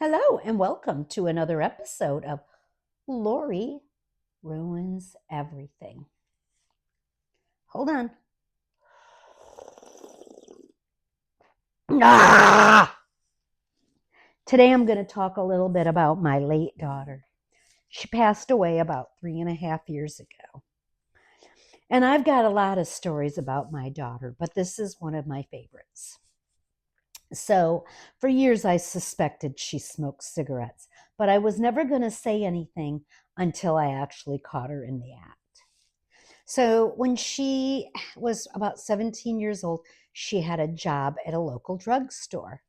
Hello, and welcome to another episode of Lori Ruins Everything. Hold on. Ah! Today I'm going to talk a little bit about my late daughter. She passed away about 3.5 years ago. And I've got a lot of stories about my daughter, but this is one of my favorites. So, for years, I suspected she smoked cigarettes, but I was never going to say anything until I actually caught her in the act. So, when she was about 17 years old, she had a job at a local drugstore.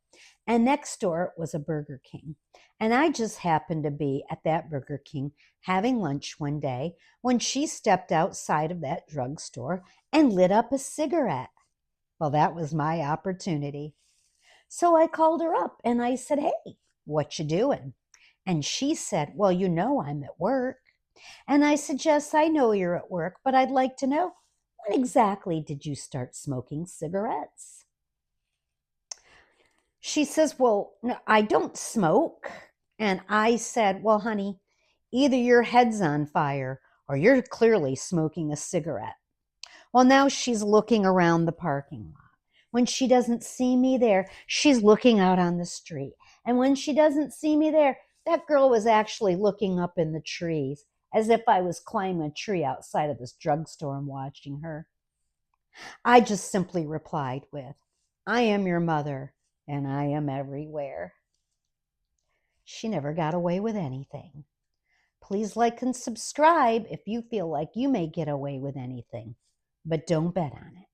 And next door was a Burger King. And I just happened to be at that Burger King having lunch one day when she stepped outside of that drugstore and lit up a cigarette. Well, that was my opportunity. So I called her up and I said, "Hey, what you doing?" And she said, "Well, I'm at work." And I said, "Yes, I know you're at work, but I'd like to know, when exactly did you start smoking cigarettes?" She says, "Well, no, I don't smoke." And I said, "Well, honey, either your head's on fire or you're clearly smoking a cigarette." Well, now she's looking around the parking lot. When she doesn't see me there, she's looking out on the street. And when she doesn't see me there, that girl was actually looking up in the trees as if I was climbing a tree outside of this drugstore and watching her. I just simply replied with, "I am your mother and I am everywhere." She never got away with anything. Please like and subscribe if you feel like you may get away with anything, but don't bet on it.